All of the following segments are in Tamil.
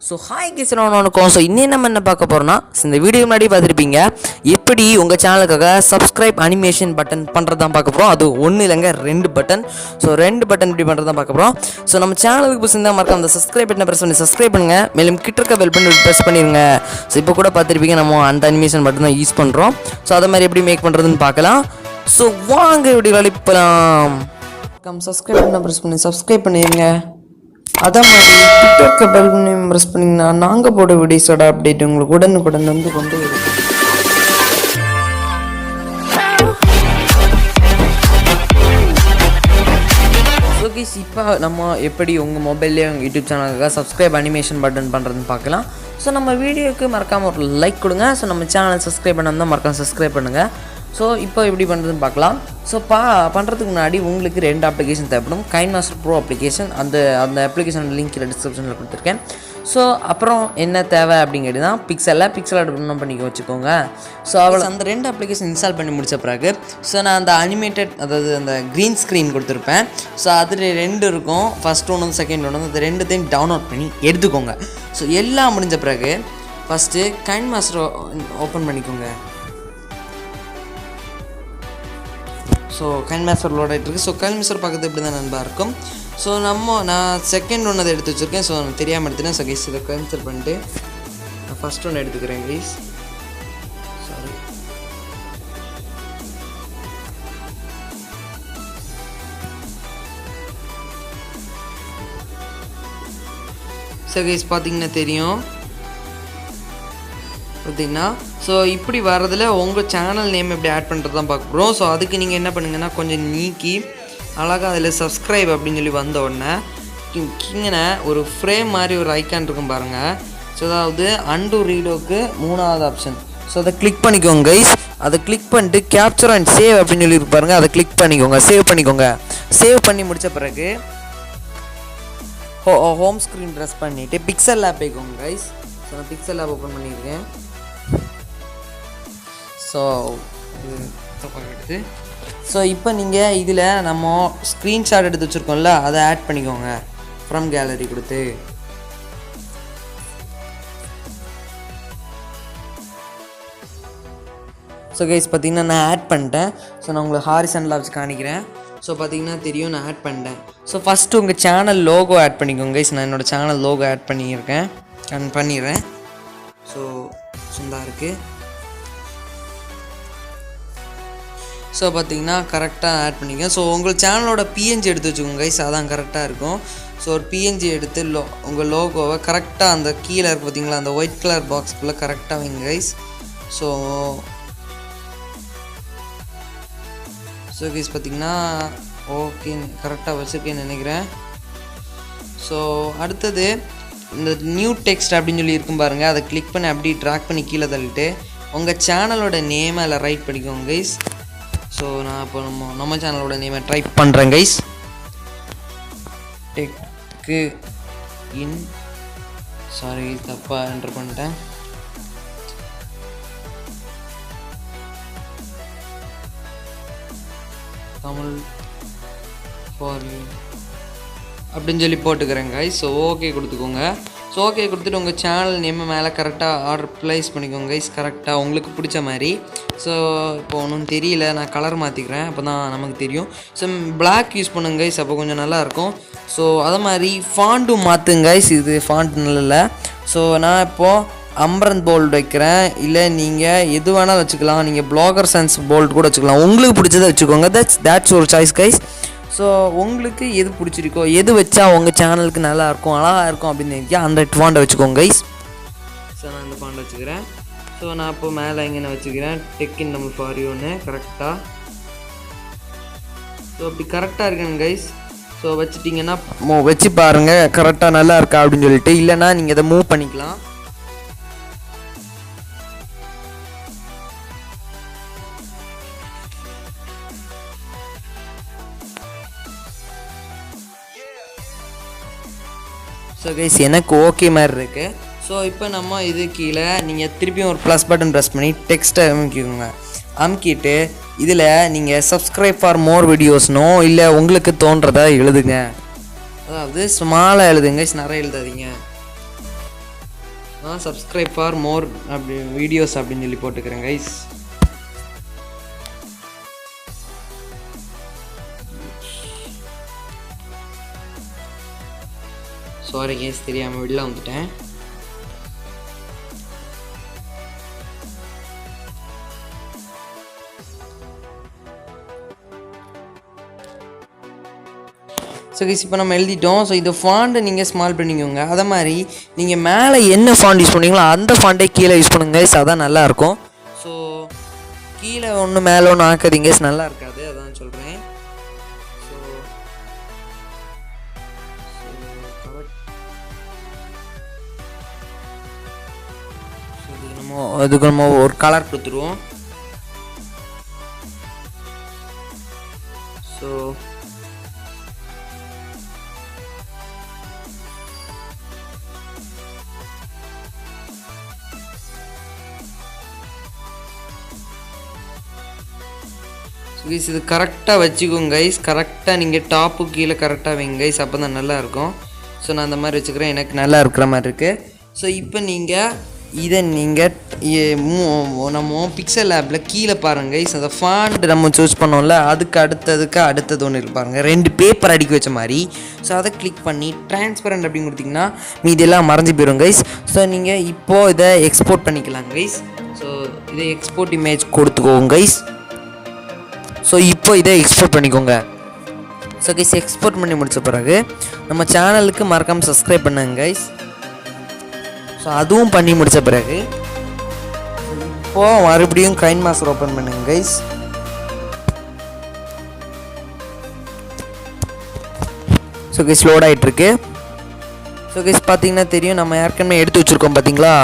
ஸோ ஹாய் கிசனோனுக்கும் ஸோ இன்னும் நம்ம என்ன பார்க்க போகிறோம்னா இந்த வீடியோ முன்னாடி பார்த்துருப்பீங்க எப்படி உங்கள் சேனலுக்காக சப்ஸ்கிரைப் அனிமேஷன் பட்டன் பண்ணுறது தான் பார்க்க போகிறோம். அது ஒன்றும் இல்லைங்க, 2 பட்டன். ஸோ 2 பட்டன் இப்படி பண்ணுறது தான் பார்க்க போகிறோம். ஸோ நம்ம சேனலுக்கு புதுசாக மறக்காம அந்த சப்ஸ்கிரைப் பட்டனை ப்ரெஸ் பண்ணி சப்ஸ்கிரைப் பண்ணுங்கள். மேலும் கிட்ட இருக்க பெல் பண்ணி ப்ரெஸ் பண்ணிடுங்க. ஸோ இப்போ கூட பார்த்துருப்பீங்க நம்ம அந்த அனிமேஷன் பட்டன் தான் யூஸ் பண்ணுறோம். ஸோ அதை மாதிரி எப்படி மேக் பண்ணுறதுன்னு பார்க்கலாம். ஸோ வாங்க வீடியோவில் இப்போலாம் சப்ஸ்கிரைப் பண்ண ப்ரெஸ் பண்ணி சப்ஸ்கிரைப் பண்ணிடுங்க. அதே மாதிரி ட்விட்டருக்கு பெல் பண்ணி ப்ரெஸ் பண்ணிங்கன்னா நாங்கள் போட வீடியோஸோட அப்டேட் உங்களுக்கு உடனுக்குடன் வந்து கொண்டு வரும். ஸோ கைஸ், இப்போ நம்ம எப்படி உங்கள் மொபைல்லேயே உங்கள் யூடியூப் சேனலுக்காக சப்ஸ்கிரைப் அனிமேஷன் பட்டன் பண்ணுறதுன்னு பார்க்கலாம். ஸோ நம்ம வீடியோவுக்கு மறக்காமல் ஒரு லைக் கொடுங்க. ஸோ நம்ம சேனல் சப்ஸ்கிரைப் பண்ணால் மறக்காம சப்ஸ்கிரைப் பண்ணுங்கள். ஸோ இப்போ எப்படி பண்ணுறதுன்னு பார்க்கலாம். ஸோ பண்ணுறதுக்கு முன்னாடி உங்களுக்கு 2 அப்ளிகேஷன் தேவைப்படும். கைன் மாஸ்டர் ப்ரோ அப்ளிகேஷன், அந்த அப்ளிகேஷன் லிங்க் டிஸ்கிரிப்ஷனில் கொடுத்துருக்கேன். ஸோ அப்புறம் என்ன தேவை அப்படிங்கிறது தான் பிக்சலை டவுன்லோட் பண்ணி வச்சுக்கோங்க. ஸோ அவ்வளோ அந்த 2 அப்ளிகேஷன் இன்ஸ்டால் பண்ணி முடித்த பிறகு ஸோ நான் அந்த அனிமேட்டட், அதாவது அந்த க்ரீன் ஸ்க்ரீன் கொடுத்துருப்பேன். ஸோ அதில் 2 இருக்கும், ஃபஸ்ட் ஒன்று வந்து செகண்ட் ஒன்று வந்து, அந்த 2த்தையும் டவுன்லோட் பண்ணி எடுத்துக்கோங்க. ஸோ எல்லாம் முடிஞ்ச பிறகு ஃபஸ்ட்டு கைன் மாஸ்டர் ஓப்பன் பண்ணிக்கோங்க. ஸோ கைன் மாஸ்டர் லோட் ஆகிட்டு இருக்குது. ஸோ கைன் மாஸ்டர் பார்க்கறது இப்படி தான் நண்பா இருக்கும். ஸோ நான் செகண்ட் ஒன்று அதை எடுத்து வச்சுருக்கேன். ஸோ நான் தெரியாமல் எடுத்துட்டேன். ஸோ கைஸ் இதை கேன்சல் பண்ணிட்டு நான் ஃபஸ்ட் ஒன்று எடுத்துக்கிறேன் கைஸ். சாரி. ஸோ கைஸ் பார்த்தீங்கன்னா தெரியும் பார்த்தீங்கன்னா. ஸோ இப்படி வர்றதில் உங்கள் சேனல் நேம் எப்படி ஆட் பண்ணுறது தான் பார்க்க போகிறோம். ஸோ அதுக்கு நீங்கள் என்ன பண்ணுங்கன்னா கொஞ்சம் நீக்கி அழகாக அதில் சப்ஸ்கிரைப் அப்படின்னு சொல்லி வந்த உடனே கிங்கன ஒரு ஃப்ரேம் மாதிரி ஒரு ஐக்கான் இருக்கும் பாருங்கள். ஸோ அதாவது அண்டு ரீடோக்கு 3வது ஆப்ஷன். ஸோ அதை கிளிக் பண்ணிக்கோங்க கைஸ். அதை கிளிக் பண்ணிட்டு கேப்சர் அண்ட் சேவ் அப்படின்னு சொல்லி இருக்கு பாருங்கள். அதை கிளிக் பண்ணிக்கோங்க, சேவ் பண்ணிக்கோங்க. சேவ் பண்ணி முடித்த பிறகு ஹோம் ஸ்க்ரீன் ப்ரெஸ் பண்ணிவிட்டு பிக்சல் ஆப் போய்க்கோங்க கைஸ். ஸோ நான் பிக்சல் ஆப் ஓப்பன் பண்ணியிருக்கேன். ஸோ இது எடுத்து ஸோ இப்போ நீங்கள் இதில் நம்ம ஸ்க்ரீன்ஷாட் எடுத்து வச்சுருக்கோம்ல, அதை ஆட் பண்ணிக்கோங்க ஃப்ரம் கேலரி கொடுத்து. ஸோ கைஸ் பார்த்தீங்கன்னா நான் ஆட் பண்ணிட்டேன். ஸோ நான் உங்களுக்கு ஹாரிசன்ல வச்சு காணிக்கிறேன். ஸோ பார்த்தீங்கன்னா தெரியும் நான் ஆட் பண்ணிட்டேன். ஸோ ஃபஸ்ட்டு உங்கள் சேனல் லோகோ ஆட் பண்ணிக்கோங்க கைஸ். நான் என்னோடய சேனல் லோகோ ஆட் பண்ணிடுறேன். ஸோ சுந்தா இருக்குது. ஸோ பார்த்தீங்கன்னா கரெக்டாக ஆட் பண்ணிக்க. ஸோ உங்கள் சேனலோட பிஎன்ஜி எடுத்து வச்சுக்கோங்க கைஸ், அதான் கரெக்டாக இருக்கும். ஸோ ஒரு பிஎன்ஜி எடுத்து உங்கள் லோகோவை கரெக்டாக அந்த கீழே இருக்குது பார்த்தீங்களா, அந்த ஒயிட் கலர் பாக்ஸ்க்குள்ளே கரெக்டாக வைங்க கைஸ். ஸோ கைஸ் பார்த்தீங்கன்னா ஓகே கரெக்டாக வச்சுருக்கேன்னு நினைக்கிறேன். ஸோ அடுத்தது இந்த நியூ டெக்ஸ்ட் அப்படின்னு சொல்லி இருக்கும் பாருங்கள், அதை கிளிக் பண்ணி அப்படி ட்ராக் பண்ணி கீழே தள்ளிட்டு உங்கள் சேனலோட நேமை அதில் ரைட் பண்ணிக்கோங்க கைஸ். ஸோ நான் இப்போ நம்ம சேனலோட நேமை டைப் பண்ணுறேன் கைஸ். டெக்கு இன், சாரி தப்பாக என்டர் பண்ணிட்டேன். தமிழ் ஃபார் யூ அப்படின்னு சொல்லி போட்டுக்கிறேன் கைஸ். ஸோ ஓகே கொடுத்துக்கோங்க. ஸோ ஓகே கொடுத்துட்டு உங்கள் சேனல் நேமை மேலே கரெக்டாக ஆர்டர் ப்ளேஸ் பண்ணிக்கோங்க கைஸ், கரெக்டாக உங்களுக்கு பிடிச்ச மாதிரி. ஸோ இப்போ ஒன்றும் தெரியல, நான் கலர் மாற்றிக்கிறேன், அப்போ தான் நமக்கு தெரியும். ஸோ பிளாக் யூஸ் பண்ணுங்க கைஸ், அப்போ கொஞ்சம் நல்லாயிருக்கும். ஸோ அதை மாதிரி ஃபாண்ட்டும் மாற்றுங்க கைஸ். இது ஃபாண்ட் நல்ல. ஸோ நான் இப்போது அம்பரன் போல்டு வைக்கிறேன். இல்லை நீங்கள் எது வேணாலும் வச்சுக்கலாம். நீங்கள் பிளாகர் சயின்ஸ் போல்டு கூட வச்சுக்கலாம், உங்களுக்கு பிடிச்சதை வச்சுக்கோங்க. தேட்ஸ் ஒரு சாய்ஸ் கைஸ். ஸோ உங்களுக்கு எது பிடிச்சிருக்கோ, எது வச்சா உங்கள் சேனலுக்கு நல்லாயிருக்கும், அழகாக இருக்கும் அப்படின்னு நினைக்கியா அந்த ஃபாண்டை வச்சுக்கோங்க கைஸ். ஸோ நான் இந்த ஃபாண்டை வச்சுக்கிறேன். ஸோ நான் இப்போ மேலே எங்கே வச்சுக்கிறேன் டெக் இன் தமிழ் ஃபார் யூன்னு கரெக்டாக. ஸோ அப்படி கரெக்டாக இருக்கேங்க கைஸ். ஸோ வச்சுட்டிங்கன்னா வச்சு பாருங்கள் கரெக்டாக நல்லா இருக்கா அப்படின்னு சொல்லிட்டு. இல்லைன்னா நீங்கள் இதை மூவ் பண்ணிக்கலாம். ஸோ கைஸ் எனக்கு ஓகே மாதிரி இருக்குது. ஸோ இப்போ நம்ம இது கீழே நீங்கள் திருப்பியும் ஒரு ப்ளஸ் பட்டன் ப்ரெஸ் பண்ணி டெக்ஸ்ட்டை அமுக்கிக்கோங்க. அமுக்கிட்டு இதில் நீங்கள் சப்ஸ்கிரைப் ஃபார் மோர் வீடியோஸ்னோ இல்லை உங்களுக்கு தோன்றதை எழுதுங்க. அதாவது ஸ்மாலாக எழுதுங்க, நிறைய எழுதாதீங்க. நான் சப்ஸ்கிரைப் ஃபார் மோர் அப்படி வீடியோஸ் அப்படின்னு சொல்லி போட்டுக்கிறேன் கைஸ். சாரி கைஸ், தெரியாமல் வெளில வந்துட்டேன். ஸோ கைஸ் இப்போ நம்ம எழுதிட்டோம். ஸோ இந்த ஃபாண்ட்டை நீங்கள் ஸ்மால் பண்ணிக்கோங்க. அதை மாதிரி நீங்கள் மேலே என்ன ஃபாண்ட் யூஸ் பண்ணீங்களோ அந்த ஃபாண்ட்டை கீழே யூஸ் பண்ணுங்க கைஸ், அதான் நல்லாயிருக்கும். ஸோ கீழே ஒன்று மேலே ஒன்று ஆக்காதீங்க கைஸ், நல்லா இருக்காது, அதான் சொல்கிறேன். ஸோ அதுக்கு நம்ம ஒரு கலர் கொடுத்துருவோம். ஸோ கைஸ் இது கரெக்டாக வச்சுக்கோங்க கைஸ். கரெக்டாக நீங்கள் டாப்பு கீழே கரெக்டாக வைங்க கைஸ், அப்போ தான் நல்லாயிருக்கும். ஸோ நான் அந்த மாதிரி வச்சுக்கிறேன், எனக்கு நல்லா இருக்கிற மாதிரி இருக்குது. ஸோ இப்போ நீங்கள் இதை நீங்கள் நம்ம பிக்சல் ஆப்பில் கீழே பாருங்கள் கைஸ், அந்த ஃபாண்ட் நம்ம சூஸ் பண்ணோம்ல அதுக்கு அடுத்தது ஒன்று இருக்கு பாருங்கள், 2 பேப்பர் அடிக்க வச்ச மாதிரி. ஸோ அதை கிளிக் பண்ணி டிரான்ஸ்பரண்ட் அப்படின்னு கொடுத்திங்கன்னா மீதெல்லாம் மறைஞ்சி போயிடும் கைஸ். ஸோ நீங்கள் இப்போது இதை எக்ஸ்போர்ட் பண்ணிக்கலாம் கைஸ். ஸோ இதை எக்ஸ்போர்ட் இமேஜ் கொடுத்துக்கோங்க கைஸ். ஸோ இப்போ இதை எக்ஸ்போர்ட் பண்ணிக்கோங்க. ஸோ கைஸ் எக்ஸ்போர்ட் பண்ணி முடித்த பிறகு நம்ம சேனலுக்கு மறக்காமல் சப்ஸ்கிரைப் பண்ணுங்க கைஸ். ஸோ அதுவும் பண்ணி முடித்த பிறகு இப்போது மறுபடியும் கைன் மாஸ்டர் ஓப்பன் பண்ணுங்க கைஸ். ஸோ கைஸ் லோட் ஆகிட்டுருக்கு. ஸோ கைஸ் பார்த்தீங்கன்னா தெரியும், நம்ம ஏற்கனவே எடுத்து வச்சுருக்கோம் பார்த்தீங்களா.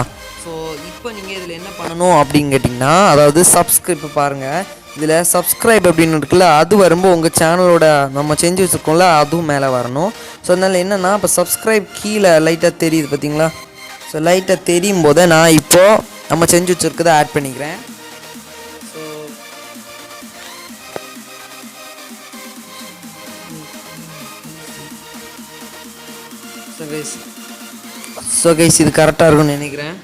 ஸோ இப்போ நீங்கள் இதில் என்ன பண்ணணும் அப்படின்னு கேட்டிங்கன்னா, அதாவது சப்ஸ்கிரைப் பாருங்கள், இதில் சப்ஸ்கிரைப் அப்படின்னு இருக்குல்ல, அது வரும்போது உங்கள் சேனலோட நம்ம செஞ்சு வச்சுருக்கோம்ல அதுவும் மேலே வரணும். ஸோ அதனால் என்னென்னா இப்போ சப்ஸ்கிரைப் கீழே லைட்டாக தெரியுது பார்த்தீங்களா. ஸோ லைட்டாக தெரியும் போது நான் இப்போது நம்ம செஞ்சு வச்சுருக்கதை ஆட் பண்ணிக்கிறேன். ஸோ கைஸ் இது கரெக்டாக இருக்கும்னு நினைக்கிறேன்.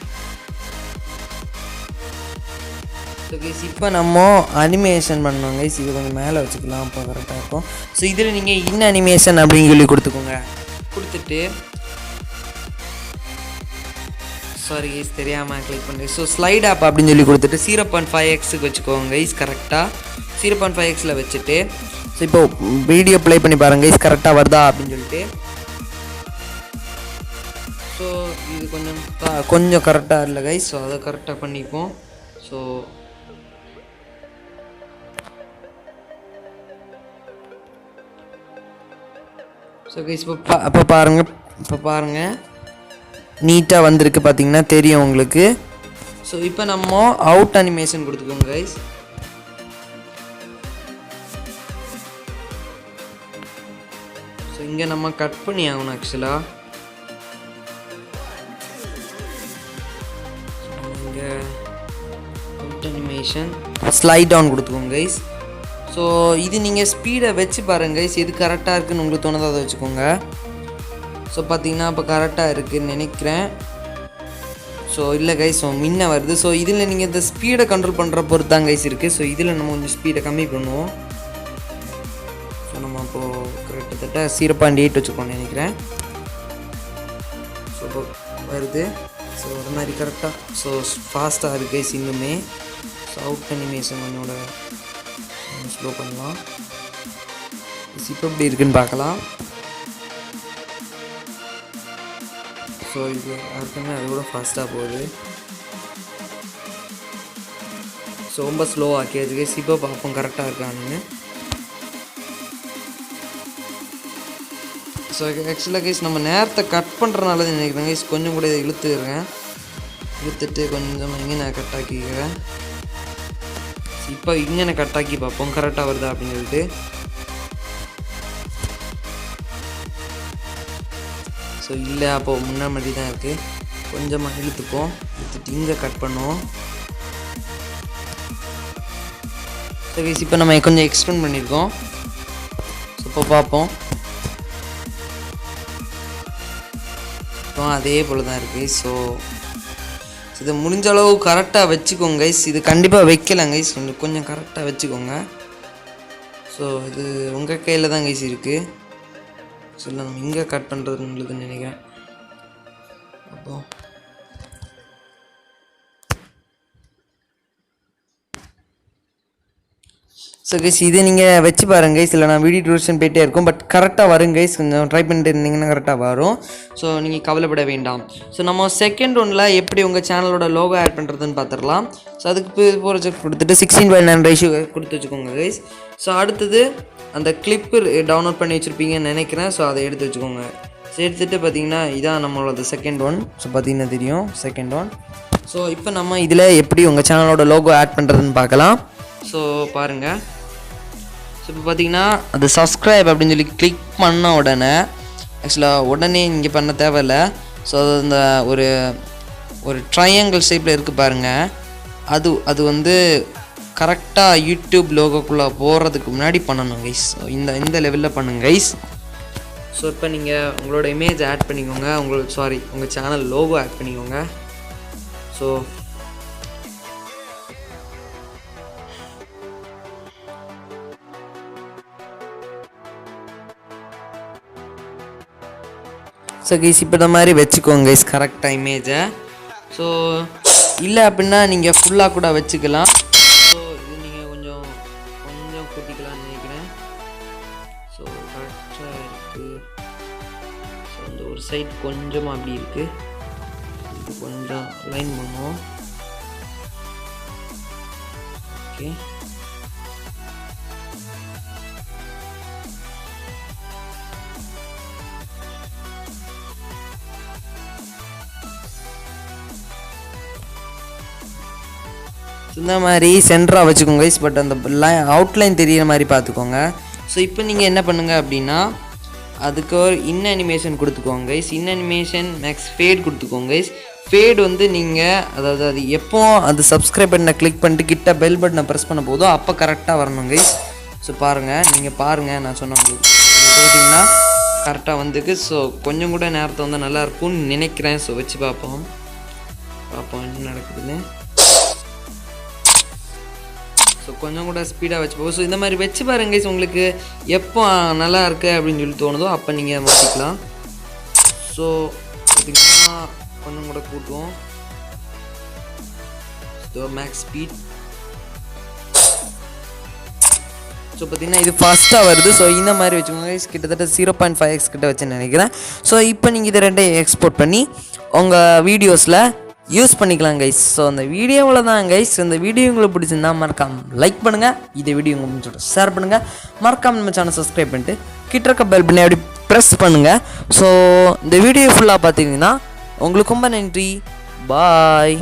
ஸோ கைஸ் இப்போ நம்ம அனிமேஷன் பண்ணோம் கைஸ், இது கொஞ்சம் மேலே வச்சுக்கலாம், அப்போ கரெக்டாக இருக்கும். ஸோ இதில் நீங்கள் அனிமேஷன் அப்படின்னு சொல்லி கொடுத்துக்கோங்க. கொடுத்துட்டு சாரி கைஸ் தெரியாமல் கிளிக் பண்ணுறேன். ஸோ ஸ்லைட் ஆப் அப்படின்னு சொல்லி கொடுத்துட்டு 0.5x வச்சுக்கோங்க கைஸ். கரெக்டாக 0.5xல வச்சுட்டு ஸோ இப்போ வீடியோ ப்ளே பண்ணி பாருங்கள் கைஸ், கரெக்டாக வருதா அப்படின்னு சொல்லிட்டு. ஸோ இது கொஞ்சம் கரெக்டாக இல்லை கைஸ், ஸோ அதை கரெக்டாக பண்ணிப்போம். ஸோ கைஸ் இப்போ பாருங்கள் நீட்டாக வந்திருக்கு பார்த்தீங்கன்னா தெரியும் உங்களுக்கு. ஸோ இப்போ நம்ம அவுட் அனிமேஷன் கொடுத்துக்கோங்க கைஸ். ஸோ இங்கே நம்ம கட் பண்ணி ஆகணும் ஆக்சுவலாக. இங்கே அவுட் அனிமேஷன் ஸ்லைட் டவுன் கொடுத்துக்கோங்க கைஸ். ஸோ இது நீங்கள் ஸ்பீடை வச்சு பாருங்கள் கைஸ், எது கரெக்டாக இருக்குதுன்னு உங்களுக்கு தோணுதோ அதை வச்சுக்கோங்க. ஸோ பார்த்தீங்கன்னா இப்போ கரெக்டாக இருக்குதுன்னு நினைக்கிறேன். ஸோ இல்லை கைஸ், ஸோ முன்ன வருது. ஸோ இதில் நீங்கள் இந்த ஸ்பீடை கண்ட்ரோல் பண்ணுற பொறுத்து தான் கைஸ் இருக்குது. ஸோ இதில் நம்ம கொஞ்சம் ஸ்பீடை கம்மி பண்ணுவோம். ஸோ நம்ம இப்போது கிட்டத்தட்ட 0.8 வச்சுக்கோன்னு நினைக்கிறேன். ஸோ இப்போ வருது. ஸோ அது மாதிரி கரெக்டாக ஸோ ஃபாஸ்ட்டாக இருக்குது கைஸ் இன்னுமே. ஸோ அவுட் அனிமேஷன் என்னோட ஸ்லோ பண்ணலாம். இப்போ எப்படி இருக்குன்னு பார்க்கலாம். ஸோ இது யாருக்குமே அது கூட ஃபாஸ்ட்டாக போகுது. ஸோ ரொம்ப ஸ்லோ ஆக்கியதுக்கு இப்போ பார்ப்போம் கரெக்டாக இருக்கான்னு. ஸோ ஆக்சுவலாக கைஸ் நம்ம நேரத்தை கட் பண்ணுறனால நினைக்கிறேன் கைஸ், கொஞ்சம் கூட இதை இழுத்துட்டு கொஞ்சம் இங்கே நான் கட் ஆக்கிக்கிறேன். இப்போ இங்கே நான் கட் ஆக்கி பார்ப்போம் கரெக்டாக வருதா அப்படின்னு சொல்லிட்டு. ஸோ இல்லை அப்போது முன்னாடி மாதிரி தான் இருக்குது. கொஞ்சமாக இழுத்துட்டு இங்கே கட் பண்ணுவோம். ஸோ கைஸ் இப்போ நம்ம கொஞ்சம் எக்ஸ்டெண்ட் பண்ணியிருக்கோம். ஸோ இப்போ பார்ப்போம். இப்போ அதே போல் தான் இருக்குது. ஸோ இது முடிஞ்ச அளவு கரெக்டாக வச்சுக்கோங்க கைஸ். இது கண்டிப்பாக வைக்கலாம் கைஸ், கொஞ்சம் கரெக்டாக வச்சுக்கோங்க. ஸோ இது உங்கள் கையில் தான் கைஸ் இருக்குது. ஸோ நம்ம இங்கே கட் பண்ணுறது நல்லதுன்னு நினைக்கிறேன். அப்போ ஸோ கைஸ் இதை நீங்கள் வச்சு பாருங்க கைஸ். இல்லை நான் வீடியோ டியூரேஷன் போயிட்டே இருக்கும், பட் கரெக்டாக வரும் கைஸ். கொஞ்சம் ட்ரை பண்ணிட்டு இருந்தீங்கன்னா கரெக்டாக வரும். ஸோ நீங்கள் கவலைப்பட வேண்டாம். ஸோ நம்ம செகண்ட் ஒன்றில் எப்படி உங்கள் சேனலோட லோகோ ஆட் பண்ணுறதுன்னு பார்த்துடலாம். ஸோ அதுக்கு ப்ராஜெக்ட் கொடுத்துட்டு 16:9 ரேஷியோ கொடுத்து வச்சுக்கோங்க கைஸ். ஸோ அடுத்தது அந்த கிளிப்பு டவுன்லோட் பண்ணி வச்சுருப்பீங்கன்னு நினைக்கிறேன். ஸோ அதை எடுத்து வச்சுக்கோங்க. ஸோ எடுத்துகிட்டு பார்த்தீங்கன்னா இதான் நம்மளோட செகண்ட் ஒன். ஸோ பார்த்தீங்கன்னா தெரியும் செகண்ட் ஒன். ஸோ இப்போ நம்ம இதில் எப்படி உங்கள் சேனலோட லோகோ ஆட் பண்ணுறதுன்னு பார்க்கலாம். ஸோ பாருங்கள். ஸோ இப்போ பார்த்தீங்கன்னா அது சப்ஸ்கிரைப் அப்படின்னு சொல்லி கிளிக் பண்ண உடனே இங்கே பண்ண தேவையில்லை. ஸோ அது அந்த ஒரு ட்ரையாங்கிள் ஷேப்பில் இருக்குது பாருங்கள். அது வந்து கரெக்டாக யூடியூப் லோகோக்குள்ளே போகிறதுக்கு முன்னாடி பண்ணணும் கைஸ். இந்த லெவலில் பண்ணுங்க கைஸ். ஸோ இப்போ நீங்கள் உங்களோட இமேஜ் ஆட் பண்ணிக்கோங்க, உங்கள் சேனல் லோகோ ஆட் பண்ணிக்கோங்க. ஸோ கைஸ் இப்போ இந்த மாதிரி வச்சுக்கோங்க கைஸ் கரெக்டாக இமேஜை. ஸோ இல்லை அப்படின்னா நீங்கள் ஃபுல்லாக கூட வச்சுக்கலாம். ஸோ இது நீங்கள் கொஞ்சம் கூட்டிக்கலாம்னு நினைக்கிறேன். ஸோ கரெக்டாக இருக்குது. ஸோ அந்த ஒரு சைட் கொஞ்சமாக அப்படி இருக்குது, இது கொஞ்சம் லைன் பண்ணுவோம். ஓகே. இந்த மாதிரி சென்டராக வச்சுக்கோங்க கைஸ், பட் அந்த அவுட்லைன் தெரியிற மாதிரி பார்த்துக்கோங்க. ஸோ இப்போ நீங்கள் என்ன பண்ணுங்கள் அப்படின்னா அதுக்கு ஒரு அனிமேஷன் கொடுத்துக்கோங்க கைஸ். அனிமேஷன் மேக்ஸ் ஃபேட் கொடுத்துக்கோங்க கைஸ். ஃபேட் வந்து நீங்கள் அது எப்போ அது சப்ஸ்கிரைப் பண்ண கிளிக் பண்ணிட்டு கிட்ட பெல் பட்டனை ப்ரெஸ் பண்ண போதோ அப்போ கரெக்டாக வரணும் கைஸ். ஸோ நீங்கள் பாருங்கள் நான் சொன்ன உங்களுக்கு போட்டிங்கன்னா கரெக்டாக வந்துக்கு. ஸோ கொஞ்சம் கூட நேரத்தை வந்து நல்லாயிருக்கும்னு நினைக்கிறேன். ஸோ வச்சு பார்ப்போம் என்ன நடக்குதுன்னு. ஸோ கொஞ்சம் கூட ஸ்பீடாக வச்சு போகும். ஸோ இந்த மாதிரி வச்சு பாருங்க கைஸ், உங்களுக்கு எப்போ நல்லா இருக்கு அப்படின்னு சொல்லி தோணுதோ அப்போ நீங்கள் மாற்றிக்கலாம். ஸோ பார்த்திங்கன்னா கொஞ்சம் கூட கூட்டுவோம். Maths speed. ஸோ பார்த்திங்கன்னா இது ஃபாஸ்ட்டாக வருது. ஸோ இந்த மாதிரி வச்சுக்கோங்க கைஸ், கிட்டத்தட்ட 0.5x கிட்ட வச்சுன்னு நினைக்கிறேன். ஸோ இப்போ நீங்கள் இதை ரெண்டையும் எக்ஸ்போர்ட் பண்ணி உங்கள் வீடியோஸில் யூஸ் பண்ணிக்கலாம் கைஸ். ஸோ அந்த வீடியோவில் தான் கைஸ். இந்த வீடியோ உங்களுக்கு பிடிச்சிருந்தா மறக்காமல் லைக் பண்ணுங்கள், இந்த வீடியோ உங்களுக்கு சொல்லிட்டு ஷேர் பண்ணுங்கள், மறக்காமல் நம்ம சேனல் சப்ஸ்கிரைப் பண்ணிட்டு கிட்ட இருக்க பெல் பண்ணி அப்படி ப்ரெஸ் பண்ணுங்கள். ஸோ இந்த வீடியோ ஃபுல்லாக பார்த்தீங்கன்னா உங்களுக்கு ரொம்ப நன்றி. பாய்.